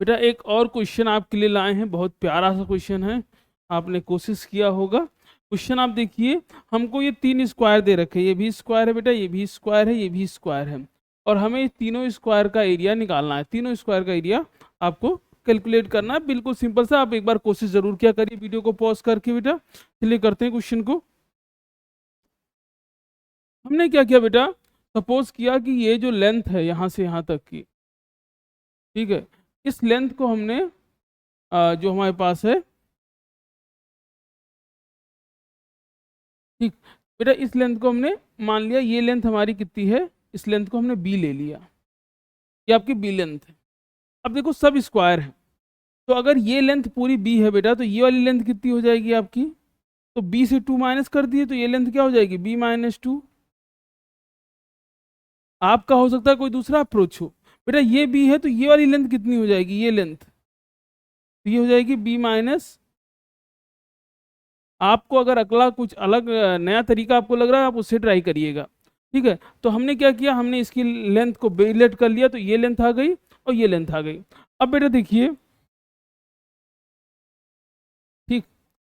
बेटा एक और क्वेश्चन आपके लिए लाए हैं, बहुत प्यारा सा क्वेश्चन है, आपने कोशिश किया होगा। क्वेश्चन आप देखिए, हमको ये 3 स्क्वायर दे रखे हैं, ये भी स्क्वायर है बेटा, ये भी स्क्वायर है, ये भी स्क्वायर है, और हमें तीनों स्क्वायर का एरिया निकालना है। तीनों स्क्वायर का एरिया आपको कैलकुलेट करना है, बिल्कुल सिंपल सा। आप एक बार कोशिश जरूर किया करिए वीडियो को पॉज करके बेटा। चलिए करते हैं क्वेश्चन को। हमने क्या किया बेटा, सपोज किया कि ये जो लेंथ है यहाँ से यहाँ तक की, ठीक है, इस लेंथ को हमने जो हमारे पास है, ठीक बेटा, इस लेंथ को हमने मान लिया, ये लेंथ हमारी कितनी है, इस लेंथ को हमने बी ले लिया, ये आपकी बी लेंथ है। अब देखो सब स्क्वायर है, तो अगर ये लेंथ पूरी बी है बेटा, तो ये वाली लेंथ कितनी हो जाएगी आपकी, तो बी से 2 माइनस कर दिए, तो ये लेंथ क्या हो जाएगी, बी माइनस 2। आपका हो सकता है कोई दूसरा अप्रोच हो बेटा, ये बी है तो ये वाली लेंथ कितनी हो जाएगी, ये लेंथ, तो ये हो जाएगी बी माइनस। आपको अगर अगला कुछ अलग नया तरीका आपको लग रहा है, आप उससे ट्राई करिएगा, ठीक है। तो हमने क्या किया, हमने इसकी लेंथ को रिलेट कर लिया, तो ये लेंथ आ गई और ये लेंथ आ गई। अब बेटा देखिए, ठीक,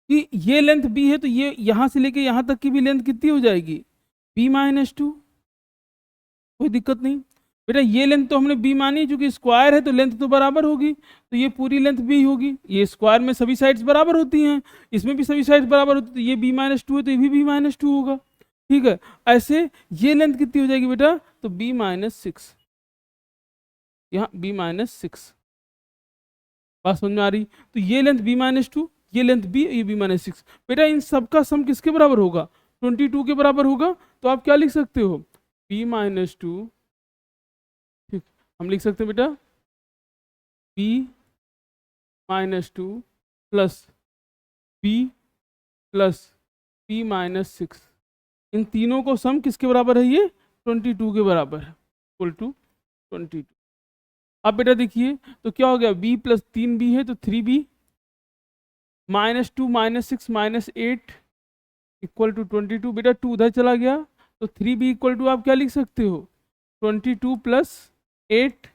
कि ये लेंथ बी है, तो ये यहाँ से लेके यहाँ तक की भी लेंथ कितनी हो जाएगी, बी माइनस 2। कोई दिक्कत नहीं बेटा, ये लेंथ तो हमने बी मानी, क्योंकि स्क्वायर है तो लेंथ तो बराबर होगी, तो ये पूरी लेंथ बी होगी। ये स्क्वायर में सभी साइड्स बराबर होती हैं, इसमें भी सभी साइड्स बराबर होती है, तो ये बी माइनस 2 है तो ये भी बी माइनस 2 होगा, ठीक है। ऐसे ये लेंथ कितनी हो जाएगी बेटा, तो बी माइनस 6, यहाँ बी माइनस 6, बात समझ में आ रही। तो ये लेंथ बी माइनस 2, ये लेंथ बी, ये बी माइनस 6। बेटा इन सबका सम किसके बराबर होगा, 22 के बराबर होगा। तो आप क्या लिख सकते हो, बी माइनस 2, ठीक, हम लिख सकते हैं बेटा B minus 2 plus B plus B minus 6, इन तीनों को सम किसके बराबर है, ये 22 के बराबर है, इक्वल टू 22। अब बेटा देखिए, तो क्या हो गया, b प्लस 3b है तो 3b, minus 2 minus 6 minus 8 equal to 22। बेटा 2 उधर चला गया, तो 3b इक्वल टू आप क्या लिख सकते हो, 22 प्लस 8।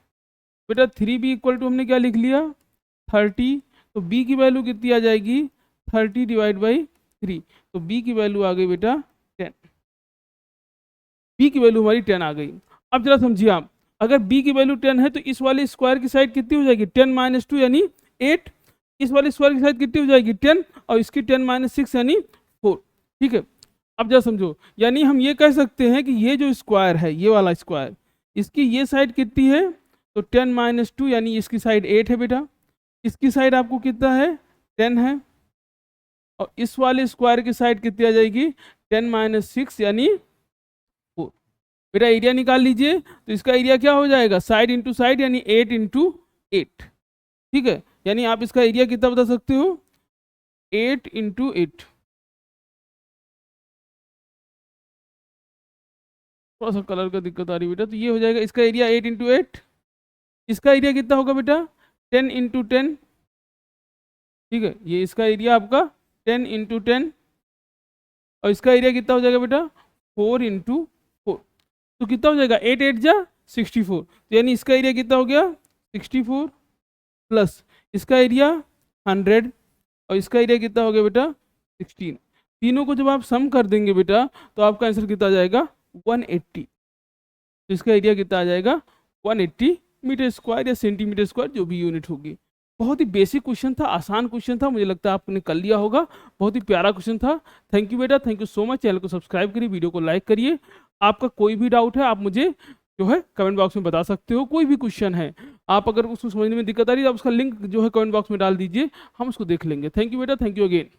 बेटा 3b इक्वल टू हमने क्या लिख लिया, 30। तो b की वैल्यू कितनी आ जाएगी, 30 डिवाइड बाई 3, तो b की वैल्यू आ गई बेटा 10। b की वैल्यू हमारी 10 आ गई। अब जरा समझिए आप, अगर b की वैल्यू 10 है तो इस वाले स्क्वायर की साइड कितनी हो जाएगी, 10 माइनस 2 यानी 8। इस वाले स्क्वायर की साइड कितनी हो जाएगी, 10, और इसकी 10 माइनस 6 यानी 4, ठीक है। अब जरा समझो, यानी हम ये कह सकते हैं कि ये जो स्क्वायर है, ये वाला स्क्वायर, इसकी ये साइड कितनी है, तो 10 माइनस 2 यानी इसकी साइड 8 है बेटा, इसकी साइड आपको कितना है, 10 है, और इस वाले स्क्वायर की साइड कितनी आ जाएगी, 10 माइनस 6 यानी 4। बेटा एरिया निकाल लीजिए, तो इसका एरिया क्या हो जाएगा, साइड इंटू साइड यानी 8 इंटू 8, ठीक है। यानी आप इसका एरिया कितना बता सकते हो, 8 इंटू 8। थोड़ा सा कलर का दिक्कत आ रही बेटा, तो ये हो जाएगा इसका एरिया 8 इंटू 8। इसका एरिया कितना होगा बेटा, 10 इंटू 10, ठीक है। ये इसका एरिया आपका 10 इंटू 10, और इसका एरिया कितना हो जाएगा बेटा, 4 इंटू 4। तो कितना हो जाएगा, 8 8 जा 64, तो यानी इसका एरिया कितना हो गया, 64 प्लस इसका एरिया 100, और इसका एरिया कितना हो गया बेटा 16। तीनों को जब आप सम कर देंगे बेटा, तो आपका आंसर कितना आ जाएगा, 180। तो इसका एरिया कितना आ जाएगा, 180 मीटर स्क्वायर या सेंटीमीटर स्क्वायर, जो भी यूनिट होगी। बहुत ही बेसिक क्वेश्चन था, आसान क्वेश्चन था, मुझे लगता है आपने कर लिया होगा। बहुत ही प्यारा क्वेश्चन था। थैंक यू बेटा, thank you so much. Channel को सब्सक्राइब करिए, वीडियो को लाइक करिए। आपका कोई भी डाउट है आप मुझे जो है कमेंट बॉक्स में बता सकते हो। कोई भी क्वेश्चन है, आप अगर उसको समझने में दिक्कत आ रही है, आप उसका लिंक जो है कमेंट बॉक्स में डाल दीजिए, हम उसको देख लेंगे। थैंक यू बेटा, थैंक यू अगेन।